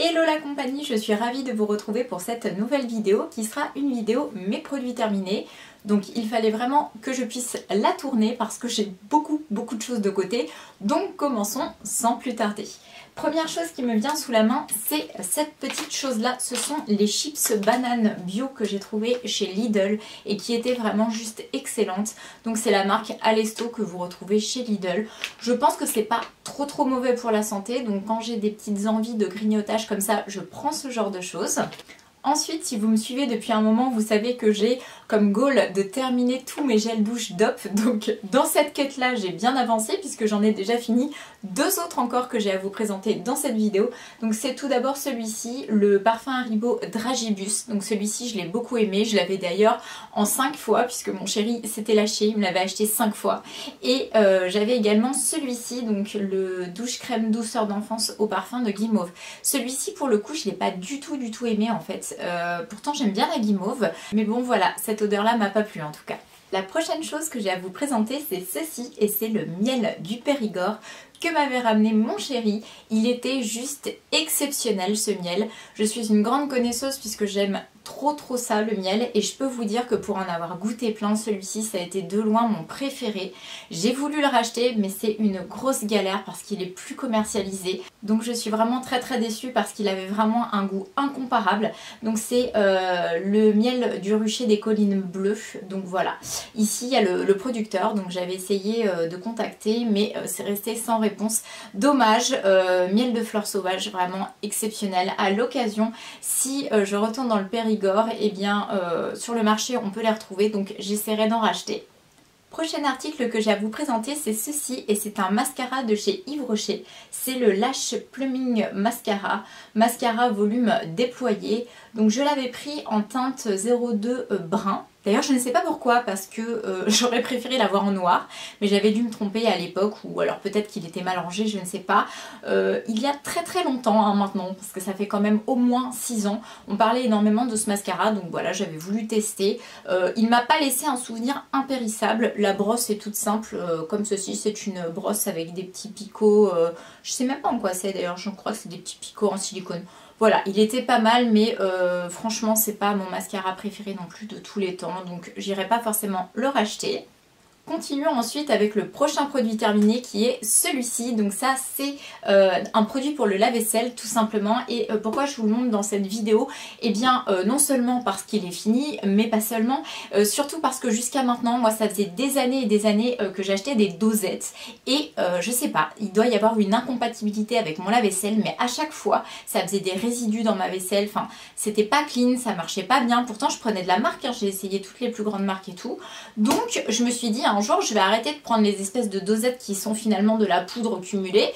Hello la compagnie, je suis ravie de vous retrouver pour cette nouvelle vidéo qui sera une vidéo mes produits terminés. Donc il fallait vraiment que je puisse la tourner parce que j'ai beaucoup de choses de côté. Donc commençons sans plus tarder. Première chose qui me vient sous la main, c'est cette petite chose là. Ce sont les chips bananes bio que j'ai trouvé chez Lidl et qui étaient vraiment juste excellentes. Donc c'est la marque Alesto que vous retrouvez chez Lidl. Je pense que c'est pas trop mauvais pour la santé. Donc quand j'ai des petites envies de grignotage comme ça, je prends ce genre de choses. Ensuite, si vous me suivez depuis un moment, vous savez que j'ai comme goal de terminer tous mes gels douche DOP. Donc dans cette quête là, j'ai bien avancé puisque j'en ai déjà fini deux autres encore que j'ai à vous présenter dans cette vidéo. Donc c'est tout d'abord celui-ci, le parfum Haribo Dragibus. Donc celui-ci, je l'ai beaucoup aimé. Je l'avais d'ailleurs en 5 fois puisque mon chéri s'était lâché. Il me l'avait acheté 5 fois. Et j'avais également celui-ci, donc le douche crème douceur d'enfance au parfum de guimauve. Celui-ci pour le coup, je l'ai pas du tout aimé en fait. Pourtant j'aime bien la guimauve, mais bon voilà, cette odeur là m'a pas plu en tout cas. La prochaine chose que j'ai à vous présenter, c'est ceci, et c'est le miel du Périgord que m'avait ramené mon chéri. Il était juste exceptionnel ce miel. Je suis une grande connaisseuse puisque j'aime trop ça le miel, et je peux vous dire que pour en avoir goûté plein, celui-ci ça a été de loin mon préféré. J'ai voulu le racheter mais c'est une grosse galère parce qu'il est plus commercialisé, donc je suis vraiment très déçue parce qu'il avait vraiment un goût incomparable. Donc c'est le miel du rucher des collines bleues. Donc voilà, ici il y a le producteur, donc j'avais essayé de contacter mais c'est resté sans réponse. Dommage. Miel de fleurs sauvages, vraiment exceptionnel. À l'occasion, si je retourne dans le Périgord, et bien sur le marché on peut les retrouver, donc j'essaierai d'en racheter. Prochain article que j'ai à vous présenter, c'est ceci, et c'est un mascara de chez Yves Rocher. C'est le Lash Plumbing Mascara, mascara volume déployé. Donc je l'avais pris en teinte 02 brun. D'ailleurs je ne sais pas pourquoi, parce que j'aurais préféré l'avoir en noir, mais j'avais dû me tromper à l'époque, ou alors peut-être qu'il était mal rangé, je ne sais pas. Il y a très longtemps hein, maintenant, parce que ça fait quand même au moins 6 ans, on parlait énormément de ce mascara, donc voilà, j'avais voulu tester. Il m'a pas laissé un souvenir impérissable. La brosse est toute simple, comme ceci, c'est une brosse avec des petits picots, je sais même pas en quoi c'est d'ailleurs, je crois que c'est des petits picots en silicone. Voilà, il était pas mal, mais franchement c'est pas mon mascara préféré non plus de tous les temps, donc j'irai pas forcément le racheter. Continuons ensuite avec le prochain produit terminé qui est celui-ci. Donc ça c'est un produit pour le lave-vaisselle tout simplement. Et pourquoi je vous le montre dans cette vidéo? Eh bien non seulement parce qu'il est fini, mais pas seulement, surtout parce que jusqu'à maintenant, moi ça faisait des années et des années que j'achetais des dosettes. Et je sais pas, il doit y avoir une incompatibilité avec mon lave-vaisselle, mais à chaque fois ça faisait des résidus dans ma vaisselle. Enfin c'était pas clean, ça marchait pas bien. Pourtant je prenais de la marque, hein, j'ai essayé toutes les plus grandes marques et tout. Donc je me suis dit un jour je vais arrêter de prendre les espèces de dosettes qui sont finalement de la poudre cumulée,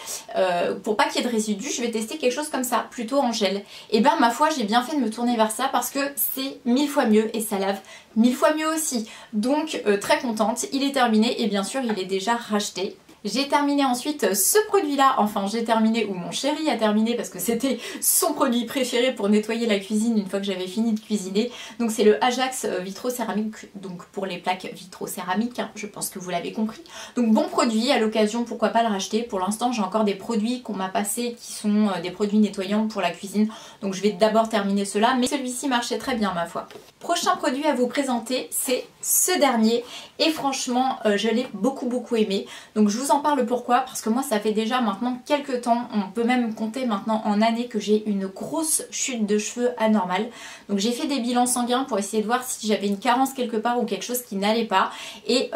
pour pas qu'il y ait de résidus. Je vais tester quelque chose comme ça, plutôt en gel. Et ben ma foi, j'ai bien fait de me tourner vers ça parce que c'est 1000 fois mieux et ça lave 1000 fois mieux aussi. Donc très contente, il est terminé et bien sûr il est déjà racheté. J'ai terminé ensuite ce produit là, enfin j'ai terminé, ou mon chéri a terminé parce que c'était son produit préféré pour nettoyer la cuisine une fois que j'avais fini de cuisiner. Donc c'est le Ajax vitrocéramique, donc pour les plaques vitrocéramiques, hein, je pense que vous l'avez compris. Donc bon produit, à l'occasion pourquoi pas le racheter. Pour l'instant j'ai encore des produits qu'on m'a passés qui sont des produits nettoyants pour la cuisine. Donc je vais d'abord terminer cela, mais celui-ci marchait très bien ma foi. Prochain produit à vous présenter, c'est ce dernier et franchement je l'ai beaucoup aimé. Donc je vous en parle pourquoi, parce que moi ça fait déjà maintenant quelques temps, on peut même compter maintenant en années que j'ai une grosse chute de cheveux anormale. Donc j'ai fait des bilans sanguins pour essayer de voir si j'avais une carence quelque part ou quelque chose qui n'allait pas, et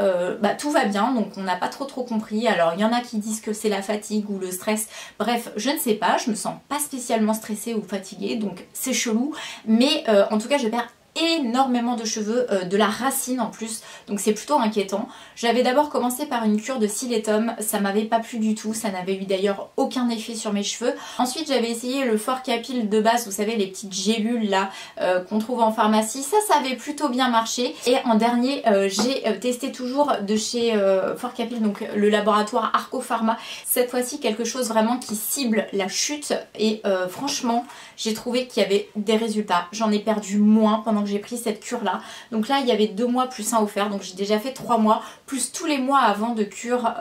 tout va bien, donc on n'a pas trop compris. Alors il y en a qui disent que c'est la fatigue ou le stress, bref je ne sais pas, je me sens pas spécialement stressée ou fatiguée, donc c'est chelou, mais en tout cas je perds énormément de cheveux, de la racine en plus, donc c'est plutôt inquiétant. J'avais d'abord commencé par une cure de Siletum, ça m'avait pas plu du tout, ça n'avait eu d'ailleurs aucun effet sur mes cheveux. Ensuite j'avais essayé le Forcapil de base, vous savez les petites gélules là qu'on trouve en pharmacie, ça avait plutôt bien marché. Et en dernier j'ai testé toujours de chez Forcapil, donc le laboratoire Arco Pharma, cette fois-ci quelque chose vraiment qui cible la chute, et franchement j'ai trouvé qu'il y avait des résultats. J'en ai perdu moins pendant que j'ai pris cette cure là. Donc là il y avait 2 mois plus un offert, donc j'ai déjà fait 3 mois plus tous les mois avant de cure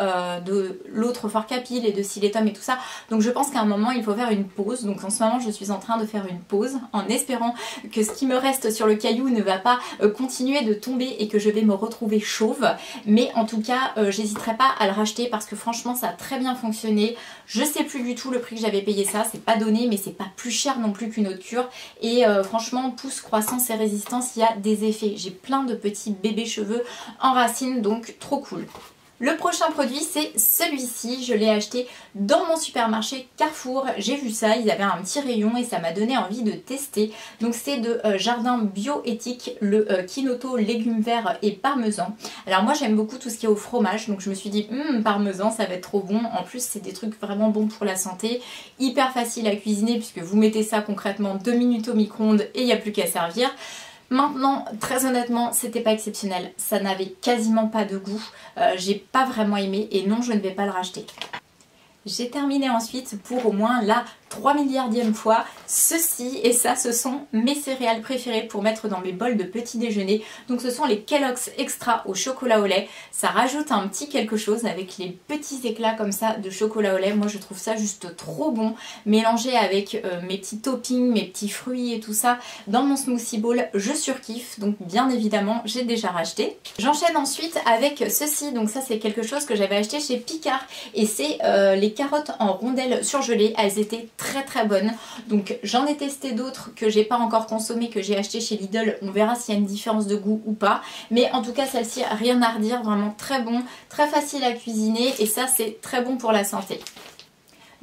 de l'autre fort capillaire et de Siletum et tout ça. Donc je pense qu'à un moment il faut faire une pause. Donc en ce moment je suis en train de faire une pause en espérant que ce qui me reste sur le caillou ne va pas continuer de tomber et que je vais me retrouver chauve. Mais en tout cas j'hésiterai pas à le racheter parce que franchement ça a très bien fonctionné. Je sais plus du tout le prix que j'avais payé ça, c'est pas donné mais c'est pas plus cher non plus qu'une autre cure. Et franchement pousse, croissance et résistance, il y a des effets. J'ai plein de petits bébés cheveux en racines, donc trop cool. Le prochain produit c'est celui-ci, je l'ai acheté dans mon supermarché Carrefour, j'ai vu ça, ils avaient un petit rayon et ça m'a donné envie de tester. Donc c'est de Jardin Bioéthique, le Kinoto légumes verts et parmesan. Alors moi j'aime beaucoup tout ce qui est au fromage, donc je me suis dit parmesan ça va être trop bon, en plus c'est des trucs vraiment bons pour la santé, hyper facile à cuisiner puisque vous mettez ça concrètement 2 minutes au micro-ondes et il n'y a plus qu'à servir. Maintenant, très honnêtement, c'était pas exceptionnel. Ça n'avait quasiment pas de goût. J'ai pas vraiment aimé et non, je ne vais pas le racheter. J'ai terminé ensuite pour au moins la 3 milliardième fois ceci et ça, ce sont mes céréales préférées pour mettre dans mes bols de petit déjeuner. Donc ce sont les Kellogg's Extra au chocolat au lait. Ça rajoute un petit quelque chose avec les petits éclats comme ça de chocolat au lait. Moi je trouve ça juste trop bon. Mélangé avec mes petits toppings, mes petits fruits et tout ça dans mon smoothie bowl, je surkiffe. Donc bien évidemment j'ai déjà racheté. J'enchaîne ensuite avec ceci. Donc ça c'est quelque chose que j'avais acheté chez Picard et c'est les carottes en rondelles surgelées. Elles étaient très bonnes. Donc j'en ai testé d'autres que j'ai pas encore consommé, que j'ai acheté chez Lidl. On verra s'il y a une différence de goût ou pas. Mais en tout cas celle-ci, rien à redire, vraiment très bon, très facile à cuisiner et ça c'est très bon pour la santé.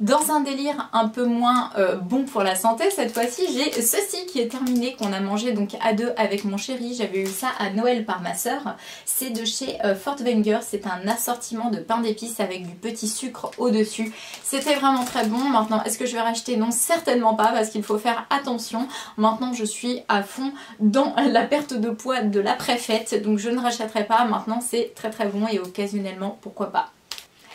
Dans un délire un peu moins bon pour la santé, cette fois-ci j'ai ceci qui est terminé, qu'on a mangé donc à deux avec mon chéri. J'avais eu ça à Noël par ma soeur. C'est de chez Fortwanger, c'est un assortiment de pain d'épices avec du petit sucre au-dessus. C'était vraiment très bon. Maintenant, est-ce que je vais racheter? Non, certainement pas, parce qu'il faut faire attention. Maintenant, je suis à fond dans la perte de poids de l'après-fête, donc je ne rachèterai pas. Maintenant, c'est très bon et occasionnellement, pourquoi pas.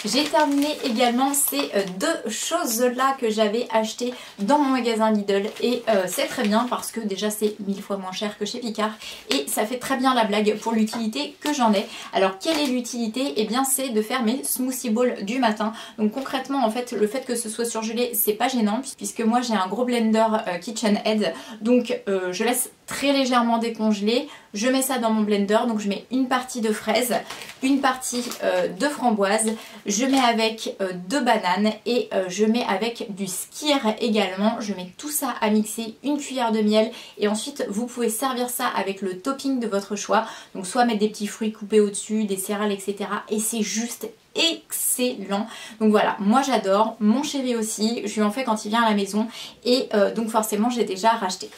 J'ai terminé également ces deux choses-là que j'avais achetées dans mon magasin Lidl et c'est très bien parce que déjà c'est 1000 fois moins cher que chez Picard et ça fait très bien la blague pour l'utilité que j'en ai. Alors quelle est l'utilité? Eh bien c'est de faire mes smoothie bowls du matin. Donc concrètement en fait le fait que ce soit surgelé c'est pas gênant puisque moi j'ai un gros blender KitchenAid, donc je laisse très légèrement décongelé. Je mets ça dans mon blender, donc je mets une partie de fraises, une partie de framboise, je mets avec 2 bananes et je mets avec du skyr également. Je mets tout ça à mixer, une cuillère de miel et ensuite vous pouvez servir ça avec le topping de votre choix. Donc soit mettre des petits fruits coupés au-dessus, des céréales, etc. Et c'est juste excellent. Donc voilà, moi j'adore, mon chéri aussi, je lui en fais quand il vient à la maison et donc forcément j'ai déjà racheté.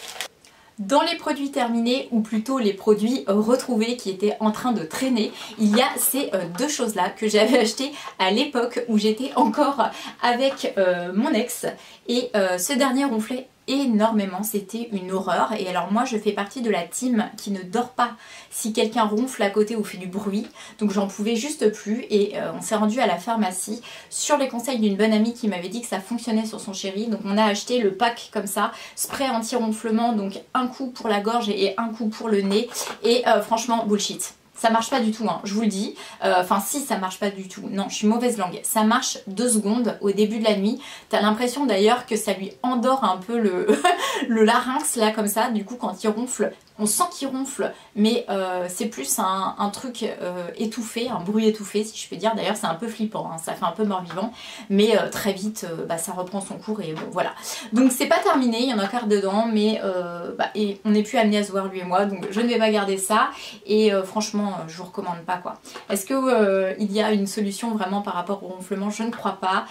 Dans les produits terminés, ou plutôt les produits retrouvés qui étaient en train de traîner, il y a ces deux choses-là que j'avais achetées à l'époque où j'étais encore avec mon ex. Et ce dernier ronflait énormément, c'était une horreur. Et alors moi je fais partie de la team qui ne dort pas si quelqu'un ronfle à côté ou fait du bruit, donc j'en pouvais juste plus et on s'est rendu à la pharmacie sur les conseils d'une bonne amie qui m'avait dit que ça fonctionnait sur son chéri. Donc on a acheté le pack comme ça, spray anti-ronflement, donc un coup pour la gorge et un coup pour le nez et franchement bullshit. Ça marche pas du tout, hein, je vous le dis. Enfin si, ça marche pas du tout. Non, je suis mauvaise langue. Ça marche 2 secondes au début de la nuit. T'as l'impression d'ailleurs que ça lui endort un peu le larynx là comme ça. Du coup quand il ronfle, on sent qu'il ronfle, mais c'est plus un truc étouffé, un bruit étouffé si je peux dire. D'ailleurs c'est un peu flippant, hein, ça fait un peu mort-vivant. Mais très vite, ça reprend son cours et bon voilà. Donc c'est pas terminé, il y en a encore dedans, mais et on n'est plus amené à se voir lui et moi. Donc je ne vais pas garder ça et franchement je vous recommande pas quoi. Est-ce que il y a une solution vraiment par rapport au ronflement? Je ne crois pas.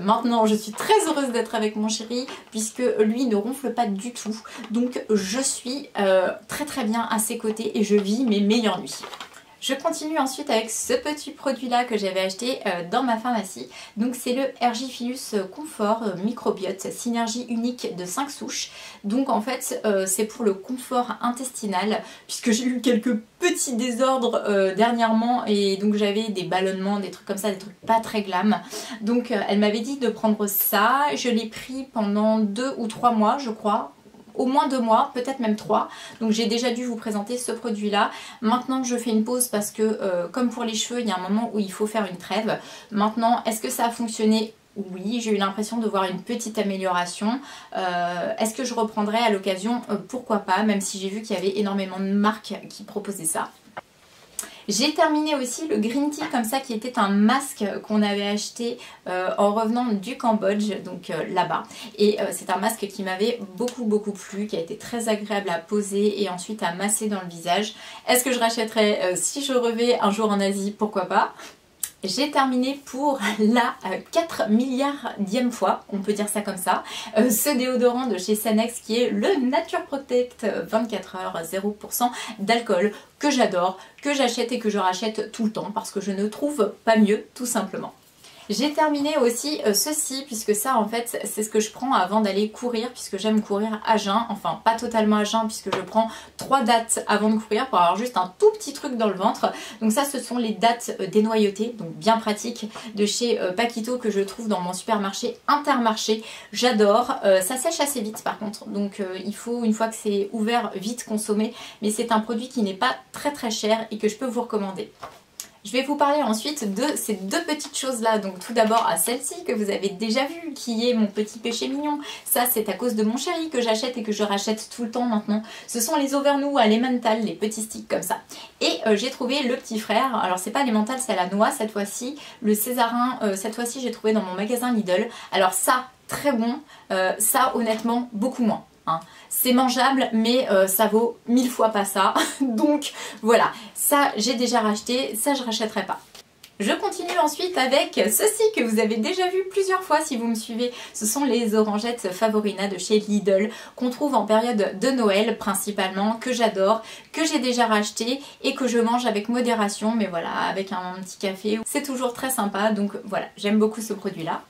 Maintenant je suis très heureuse d'être avec mon chéri puisque lui ne ronfle pas du tout. Donc je suis très bien à ses côtés et je vis mes meilleures nuits. Je continue ensuite avec ce petit produit là que j'avais acheté dans ma pharmacie. Donc c'est le Ergifilus Confort Microbiote Synergie unique de 5 souches. Donc en fait c'est pour le confort intestinal puisque j'ai eu quelques petits désordres dernièrement et donc j'avais des ballonnements, des trucs comme ça, des trucs pas très glam. Donc elle m'avait dit de prendre ça. Je l'ai pris pendant 2 ou 3 mois je crois. au moins 2 mois, peut-être même 3. Donc j'ai déjà dû vous présenter ce produit là. Maintenant je fais une pause parce que comme pour les cheveux, il y a un moment où il faut faire une trêve. Maintenant, est-ce que ça a fonctionné? Oui, j'ai eu l'impression de voir une petite amélioration. Est-ce que je reprendrai à l'occasion? Pourquoi pas, même si j'ai vu qu'il y avait énormément de marques qui proposaient ça. J'ai terminé aussi le Green Tea comme ça, qui était un masque qu'on avait acheté en revenant du Cambodge, donc là-bas. Et c'est un masque qui m'avait beaucoup plu, qui a été très agréable à poser et ensuite à masser dans le visage. Est-ce que je rachèterais si je revais un jour en Asie? Pourquoi pas? J'ai terminé pour la 4 milliardième fois, on peut dire ça comme ça, ce déodorant de chez Sanex qui est le Nature Protect 24 heures 0% d'alcool que j'adore, que j'achète et que je rachète tout le temps parce que je ne trouve pas mieux tout simplement. J'ai terminé aussi ceci, puisque ça en fait c'est ce que je prends avant d'aller courir, puisque j'aime courir à jeun, enfin pas totalement à jeun puisque je prends 3 dattes avant de courir pour avoir juste un tout petit truc dans le ventre. Donc ça ce sont les dattes dénoyautées, donc bien pratiques, de chez Paquito que je trouve dans mon supermarché Intermarché. J'adore, ça sèche assez vite par contre, donc il faut une fois que c'est ouvert vite consommer, mais c'est un produit qui n'est pas très cher et que je peux vous recommander. Je vais vous parler ensuite de ces 2 petites choses là, donc tout d'abord à celle-ci que vous avez déjà vue, qui est mon petit péché mignon. Ça c'est à cause de mon chéri que j'achète et que je rachète tout le temps maintenant. Ce sont les Overnoux à l'emmental, les petits sticks comme ça. Et j'ai trouvé le petit frère, alors c'est pas l'emmental, c'est à la noix cette fois-ci, le Césarin, cette fois-ci j'ai trouvé dans mon magasin Lidl. Alors ça, très bon, ça honnêtement beaucoup moins. C'est mangeable mais ça vaut 1000 fois pas ça, donc voilà, ça j'ai déjà racheté, ça je rachèterai pas. Je continue ensuite avec ceci que vous avez déjà vu plusieurs fois si vous me suivez. Ce sont les orangettes Favorina de chez Lidl qu'on trouve en période de Noël principalement, que j'adore, que j'ai déjà racheté et que je mange avec modération, mais voilà, avec un petit café. C'est toujours très sympa, donc voilà, j'aime beaucoup ce produit là.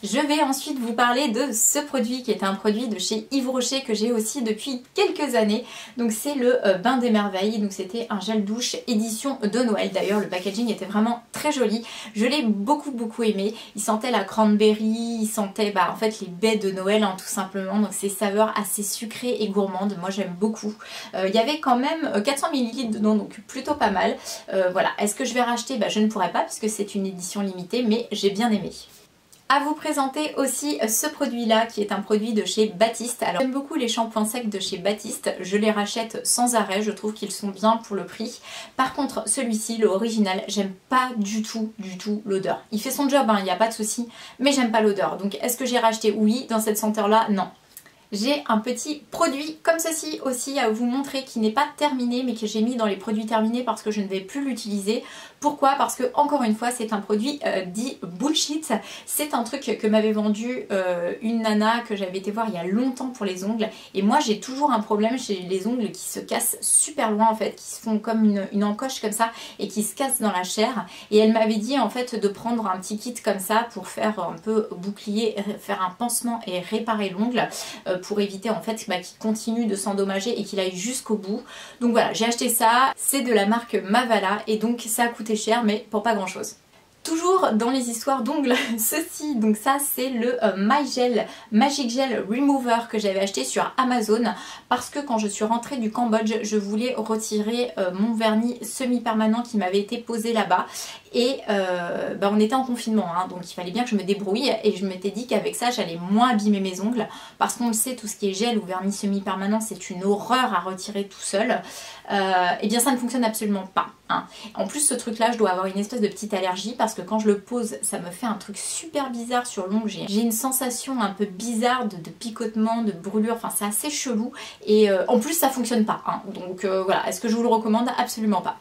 Je vais ensuite vous parler de ce produit qui est un produit de chez Yves Rocher que j'ai aussi depuis quelques années. Donc c'est le Bain des Merveilles, donc c'était un gel douche édition de Noël. D'ailleurs le packaging était vraiment très joli, je l'ai beaucoup aimé. Il sentait la cranberry, il sentait en fait les baies de Noël tout simplement, donc ces saveurs assez sucrées et gourmandes, moi j'aime beaucoup. Il y avait quand même 400 ml dedans, donc plutôt pas mal. Voilà, est-ce que je vais racheter? Je ne pourrais pas puisque c'est une édition limitée, mais j'ai bien aimé. À vous présenter aussi ce produit là qui est un produit de chez Baptiste. Alors j'aime beaucoup les shampoings secs de chez Baptiste, je les rachète sans arrêt, je trouve qu'ils sont bien pour le prix. Par contre celui-ci, le original, j'aime pas du tout l'odeur. Il fait son job, il n'y a pas de souci, mais j'aime pas l'odeur. Donc est-ce que j'ai racheté? Oui. Dans cette senteur là, non. J'ai un petit produit comme ceci aussi à vous montrer qui n'est pas terminé mais que j'ai mis dans les produits terminés parce que je ne vais plus l'utiliser. Pourquoi? Parce que encore une fois c'est un produit dit bullshit. C'est un truc que m'avait vendu une nana que j'avais été voir il y a longtemps pour les ongles. Et moi j'ai toujours un problème chez les ongles qui se cassent super loin en fait, qui se font comme une encoche comme ça et qui se cassent dans la chair. Et elle m'avait dit en fait de prendre un petit kit comme ça pour faire un peu bouclier, faire un pansement et réparer l'ongle. Pour éviter en fait qu'il continue de s'endommager et qu'il aille jusqu'au bout. Donc voilà, j'ai acheté ça, c'est de la marque Mavala et donc ça a coûté cher mais pour pas grand chose. Toujours dans les histoires d'ongles, ceci, donc ça c'est le Magic Gel Remover que j'avais acheté sur Amazon parce que quand je suis rentrée du Cambodge, je voulais retirer mon vernis semi-permanent qui m'avait été posé là-bas et on était en confinement, donc il fallait bien que je me débrouille et je m'étais dit qu'avec ça j'allais moins abîmer mes ongles parce qu'on le sait, tout ce qui est gel ou vernis semi-permanent c'est une horreur à retirer tout seul. Et bien ça ne fonctionne absolument pas. En plus ce truc là je dois avoir une espèce de petite allergie parce que quand je le pose ça me fait un truc super bizarre sur l'ongle, j'ai une sensation un peu bizarre de picotement, de brûlure, enfin c'est assez chelou et en plus ça fonctionne pas, donc voilà, est-ce que je vous le recommande? Absolument pas.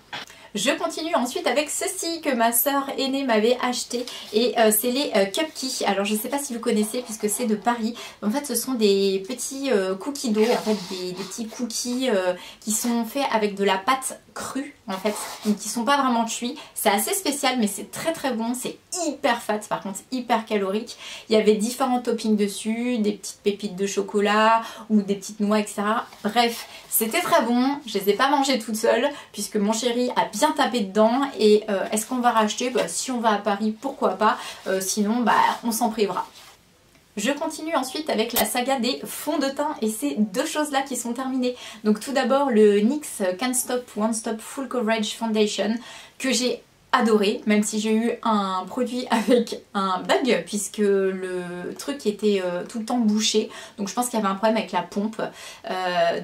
Je continue ensuite avec ceci que ma soeur aînée m'avait acheté et c'est les Cupcakes. Alors je sais pas si vous connaissez puisque c'est de Paris. En fait ce sont des petits cookies dough, en fait des petits cookies qui sont faits avec de la pâte crue en fait, donc qui sont pas vraiment cuits. C'est assez spécial mais c'est très bon, c'est hyper fat par contre, hyper calorique. Il y avait différents toppings dessus, des petites pépites de chocolat ou des petites noix etc. Bref, c'était très bon, je les ai pas mangées toutes seules puisque mon chéri a bien tapé dedans et est-ce qu'on va racheter? Si on va à Paris pourquoi pas, sinon on s'en privera. Je continue ensuite avec la saga des fonds de teint et c'est deux choses là qui sont terminées. Donc tout d'abord le NYX Can't Stop One Stop Full Coverage Foundation que j'ai adoré, même si j'ai eu un produit avec un bug puisque le truc était tout le temps bouché, donc je pense qu'il y avait un problème avec la pompe.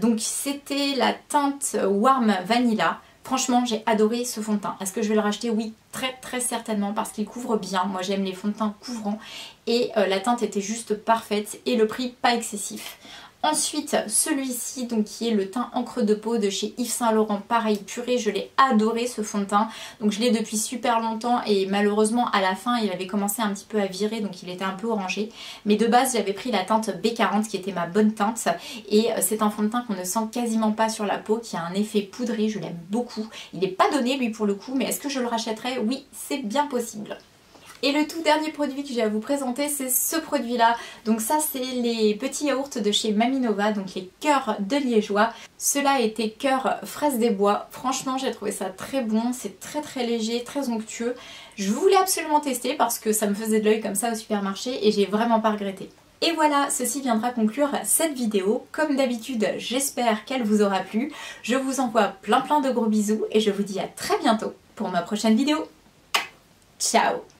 Donc c'était la teinte Warm Vanilla. Franchement j'ai adoré ce fond de teint. Est-ce que je vais le racheter? Oui, très certainement parce qu'il couvre bien. Moi j'aime les fonds de teint couvrants et la teinte était juste parfaite et le prix pas excessif. Ensuite, celui-ci, donc qui est le teint encre de peau de chez Yves Saint Laurent, pareil, purée, je l'ai adoré ce fond de teint. Donc je l'ai depuis super longtemps et malheureusement à la fin il avait commencé un petit peu à virer, donc il était un peu orangé. Mais de base j'avais pris la teinte B40 qui était ma bonne teinte et c'est un fond de teint qu'on ne sent quasiment pas sur la peau, qui a un effet poudré, je l'aime beaucoup. Il n'est pas donné lui pour le coup, mais est-ce que je le rachèterais? Oui, c'est bien possible. Et le tout dernier produit que j'ai à vous présenter, c'est ce produit là. Donc ça c'est les petits yaourts de chez Maminova, donc les cœurs de liégeois. Cela était cœur fraise des bois. Franchement j'ai trouvé ça très bon, c'est très léger, très onctueux. Je voulais absolument tester parce que ça me faisait de l'œil comme ça au supermarché et j'ai vraiment pas regretté. Et voilà, ceci viendra conclure cette vidéo. Comme d'habitude, j'espère qu'elle vous aura plu. Je vous envoie plein de gros bisous et je vous dis à très bientôt pour ma prochaine vidéo. Ciao!